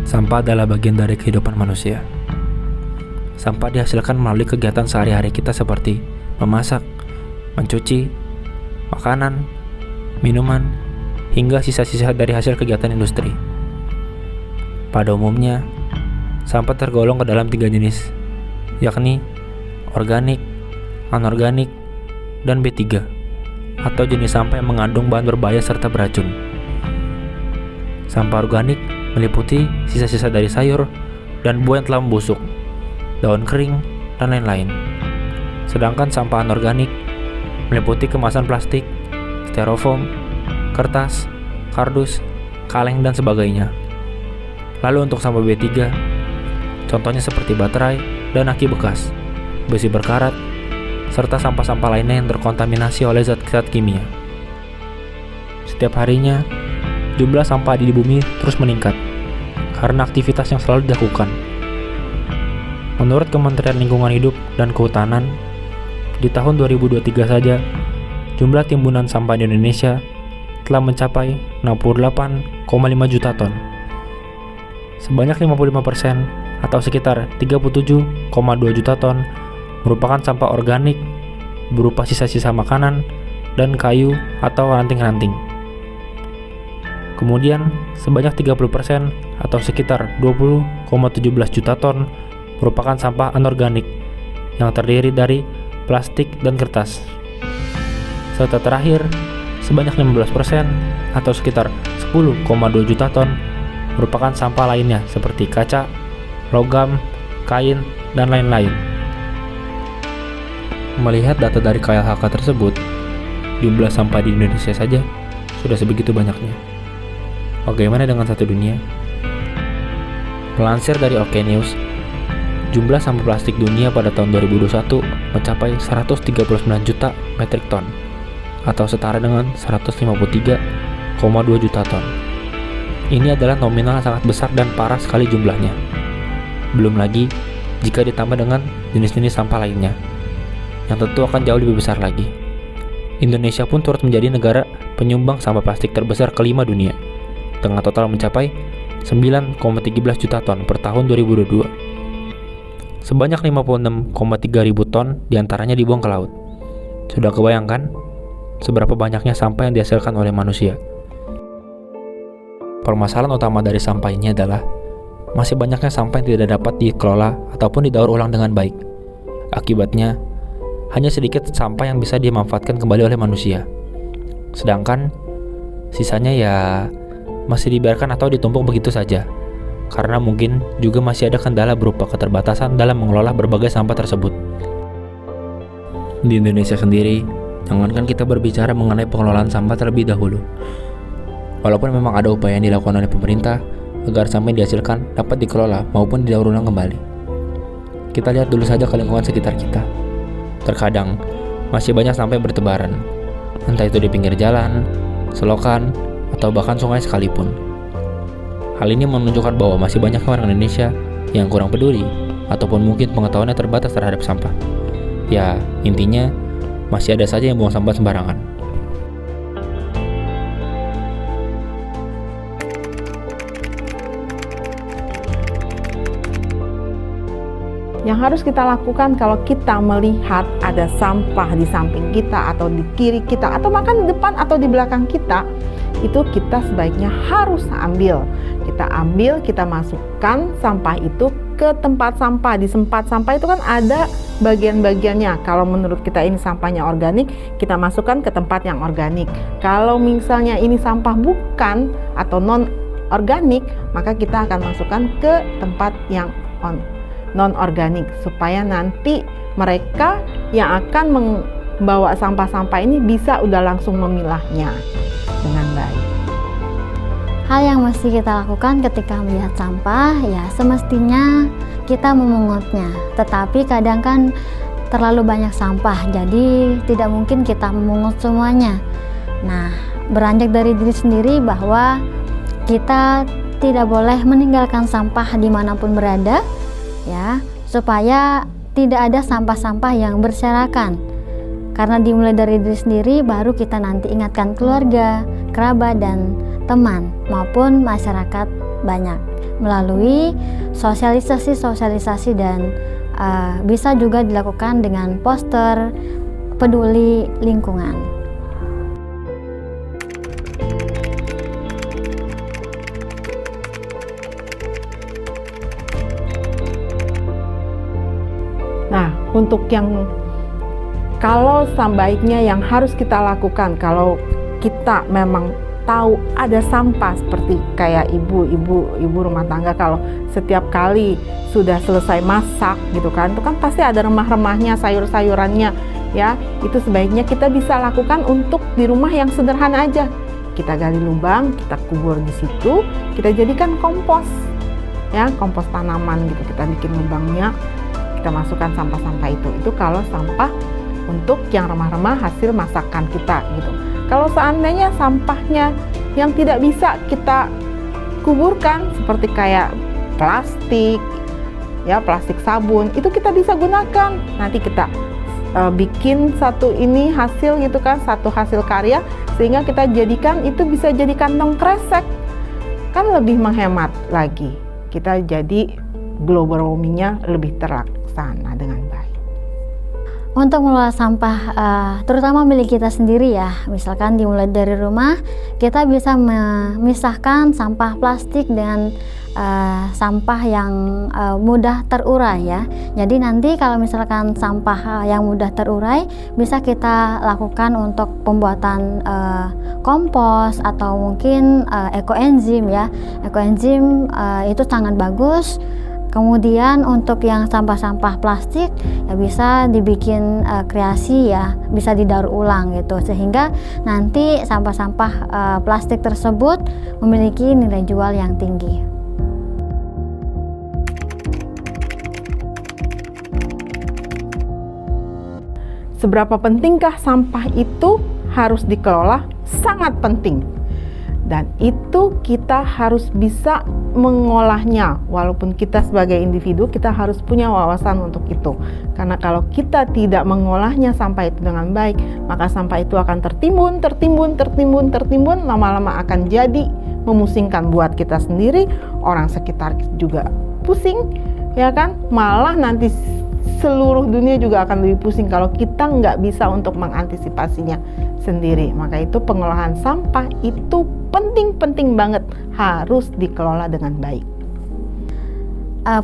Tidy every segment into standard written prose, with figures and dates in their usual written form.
Sampah adalah bagian dari kehidupan manusia. Sampah dihasilkan melalui kegiatan sehari-hari kita seperti memasak, mencuci, makanan, minuman, hingga sisa-sisa dari hasil kegiatan industri. Pada umumnya, sampah tergolong ke dalam 3 jenis, yakni organik, anorganik, dan B3, atau jenis sampah yang mengandung bahan berbahaya serta beracun. Sampah organik meliputi sisa-sisa dari sayur dan buah yang telah membusuk, daun kering, dan lain-lain. Sedangkan sampah anorganik meliputi kemasan plastik, styrofoam, kertas, kardus, kaleng, dan sebagainya. Lalu untuk sampah B3, contohnya seperti baterai dan aki bekas, besi berkarat, serta sampah-sampah lainnya yang terkontaminasi oleh zat-zat kimia. Setiap harinya, jumlah sampah di bumi terus meningkat karena aktivitas yang selalu dilakukan. Menurut Kementerian Lingkungan Hidup dan Kehutanan, di tahun 2023 saja, jumlah timbunan sampah di Indonesia telah mencapai 68,5 juta ton. Sebanyak 55% atau sekitar 37,2 juta ton merupakan sampah organik berupa sisa-sisa makanan dan kayu atau ranting-ranting. Kemudian, sebanyak 30% atau sekitar 20,17 juta ton merupakan sampah anorganik yang terdiri dari plastik dan kertas. Serta terakhir, sebanyak 15% atau sekitar 10,2 juta ton merupakan sampah lainnya seperti kaca, logam, kain, dan lain-lain. Melihat data dari KLHK tersebut, jumlah sampah di Indonesia saja sudah sebegitu banyaknya. Bagaimana dengan satu dunia? Melansir dari OK News, jumlah sampah plastik dunia pada tahun 2021 mencapai 139 juta metrik ton, atau setara dengan 153,2 juta ton. Ini adalah nominal sangat besar dan parah sekali jumlahnya. Belum lagi jika ditambah dengan jenis-jenis sampah lainnya, yang tentu akan jauh lebih besar lagi. Indonesia pun turut menjadi negara penyumbang sampah plastik terbesar kelima dunia, dengan total mencapai 9,13 juta ton per tahun 2022. Sebanyak 56,3 ribu ton diantaranya dibuang ke laut. Sudah kebayangkan seberapa banyaknya sampah yang dihasilkan oleh manusia? Permasalahan utama dari sampah ini adalah masih banyaknya sampah yang tidak dapat dikelola ataupun didaur ulang dengan baik. Akibatnya, hanya sedikit sampah yang bisa dimanfaatkan kembali oleh manusia. Sedangkan sisanya ya masih dibiarkan atau ditumpuk begitu saja, karena mungkin juga masih ada kendala berupa keterbatasan dalam mengelola berbagai sampah tersebut. Di Indonesia sendiri, jangankan kita berbicara mengenai pengelolaan sampah terlebih dahulu. Walaupun memang ada upaya yang dilakukan oleh pemerintah agar sampah yang dihasilkan dapat dikelola maupun didaur ulang kembali. Kita lihat dulu saja ke lingkungan sekitar kita. Terkadang masih banyak sampah yang bertebaran, entah itu di pinggir jalan, selokan, atau bahkan sungai sekalipun. Hal ini menunjukkan bahwa masih banyak orang Indonesia yang kurang peduli ataupun mungkin pengetahuannya terbatas terhadap sampah. Ya, intinya masih ada saja yang buang sampah sembarangan. Yang harus kita lakukan kalau kita melihat ada sampah di samping kita atau di kiri kita atau bahkan di depan atau di belakang kita, itu kita sebaiknya harus ambil. Kita ambil, kita masukkan sampah itu ke tempat sampah. Di tempat sampah itu kan ada bagian-bagiannya. Kalau menurut kita ini sampahnya organik, kita masukkan ke tempat yang organik. Kalau misalnya ini sampah bukan atau non organik, maka kita akan masukkan ke tempat yang non-organik, supaya nanti mereka yang akan membawa sampah-sampah ini bisa udah langsung memilahnya dengan baik. Hal yang mesti kita lakukan ketika melihat sampah, ya semestinya kita memungutnya. Tetapi kadang kan terlalu banyak sampah, jadi tidak mungkin kita memungut semuanya. Nah, beranjak dari diri sendiri bahwa kita tidak boleh meninggalkan sampah dimanapun berada, ya, supaya tidak ada sampah-sampah yang berserakan. Karena dimulai dari diri sendiri, baru kita nanti ingatkan keluarga, kerabat, dan teman maupun masyarakat banyak. melalui sosialisasi dan bisa juga dilakukan dengan poster peduli lingkungan. Nah, untuk yang kalau sebaiknya yang harus kita lakukan kalau kita memang tahu ada sampah, seperti kayak ibu rumah tangga, kalau setiap kali sudah selesai masak gitu kan, itu kan pasti ada remah-remahnya, sayur-sayurannya ya. Itu sebaiknya kita bisa lakukan untuk di rumah yang sederhana aja. Kita gali lubang, kita kubur di situ, kita jadikan kompos ya, kompos tanaman gitu. Kita bikin lubangnya, kita masukkan sampah-sampah itu kalau sampah untuk yang remah-remah hasil masakan kita gitu. Kalau seandainya sampahnya yang tidak bisa kita kuburkan seperti kayak plastik ya, plastik sabun, itu kita bisa gunakan. Nanti kita bikin satu ini hasil gitu kan, satu hasil karya, sehingga kita jadikan itu bisa jadi kantong kresek, kan lebih menghemat lagi. Kita jadi global warmingnya lebih terlaksana dengan baik. Untuk mengelola sampah, terutama milik kita sendiri ya, misalkan dimulai dari rumah, kita bisa memisahkan sampah plastik dengan sampah yang mudah terurai ya. Jadi nanti kalau misalkan sampah yang mudah terurai, bisa kita lakukan untuk pembuatan kompos atau mungkin ekoenzim ya. Ekoenzim itu sangat bagus. Kemudian untuk yang sampah-sampah plastik ya bisa dibikin kreasi ya, bisa didaur ulang gitu, sehingga nanti sampah-sampah plastik tersebut memiliki nilai jual yang tinggi. Seberapa pentingkah sampah itu harus dikelola? Sangat penting. Dan itu kita harus bisa mengolahnya. Walaupun kita sebagai individu, kita harus punya wawasan untuk itu. Karena kalau kita tidak mengolahnya sampah itu dengan baik, maka sampah itu akan tertimbun, lama-lama akan jadi memusingkan buat kita sendiri, orang sekitar juga pusing, ya kan? Malah nanti seluruh dunia juga akan lebih pusing kalau kita nggak bisa untuk mengantisipasinya sendiri. Maka itu pengolahan sampah itu penting banget, harus dikelola dengan baik.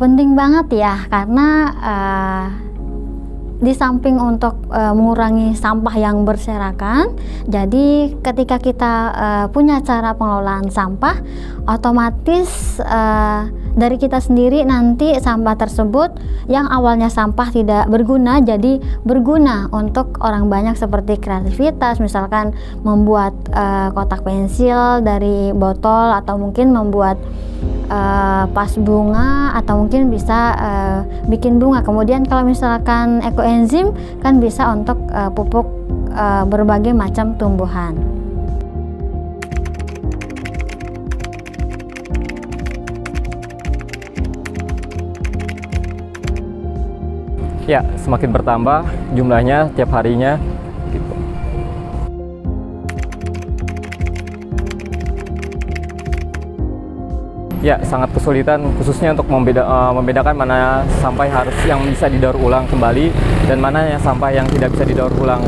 Penting banget ya, karena di samping untuk mengurangi sampah yang berserakan, jadi ketika kita punya cara pengelolaan sampah, otomatis dari kita sendiri nanti sampah tersebut yang awalnya sampah tidak berguna jadi berguna untuk orang banyak, seperti kreativitas, misalkan membuat kotak pensil dari botol, atau mungkin membuat vas bunga, atau mungkin bisa bikin bunga. Kemudian kalau misalkan ekoenzim kan bisa untuk pupuk berbagai macam tumbuhan. Ya, semakin bertambah jumlahnya tiap harinya gitu. Ya, sangat kesulitan khususnya untuk membedakan mana sampah yang bisa didaur ulang kembali dan mana yang sampah yang tidak bisa didaur ulang.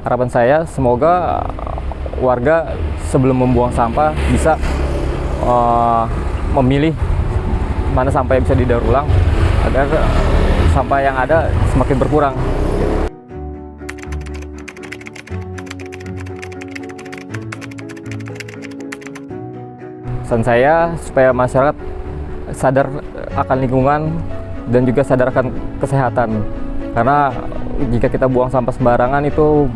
Harapan saya semoga warga sebelum membuang sampah bisa memilih mana sampah yang bisa didaur ulang agar sampah yang ada semakin berkurang. Pesan saya supaya masyarakat sadar akan lingkungan dan juga sadar akan kesehatan, karena jika kita buang sampah sembarangan itu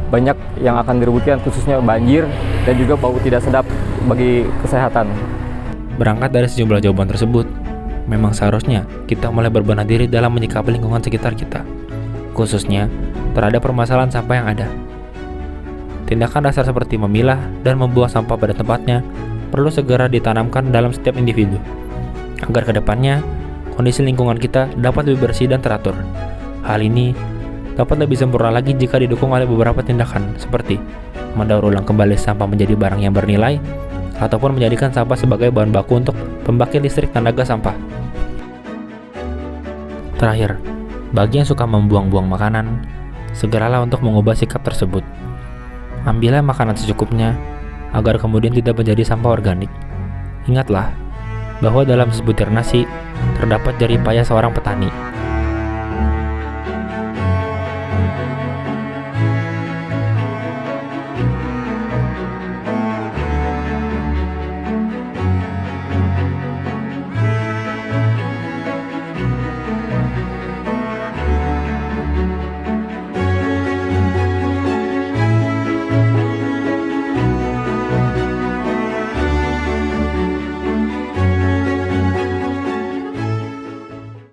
banyak yang akan dirugikan, khususnya banjir dan juga bau tidak sedap bagi kesehatan. Berangkat dari sejumlah jawaban tersebut, memang seharusnya kita mulai berbenah diri dalam menyikapi lingkungan sekitar kita, khususnya terhadap permasalahan sampah yang ada. Tindakan dasar seperti memilah dan membuang sampah pada tempatnya perlu segera ditanamkan dalam setiap individu, agar kedepannya kondisi lingkungan kita dapat lebih bersih dan teratur. Hal ini dapat lebih sempurna lagi jika didukung oleh beberapa tindakan seperti mendaur ulang kembali sampah menjadi barang yang bernilai, ataupun menjadikan sampah sebagai bahan baku untuk pembangkit listrik tenaga sampah. Terakhir, bagi yang suka membuang-buang makanan, segeralah untuk mengubah sikap tersebut. Ambillah makanan secukupnya, agar kemudian tidak menjadi sampah organik. Ingatlah, bahwa dalam sebutir nasi, terdapat jerih payah seorang petani.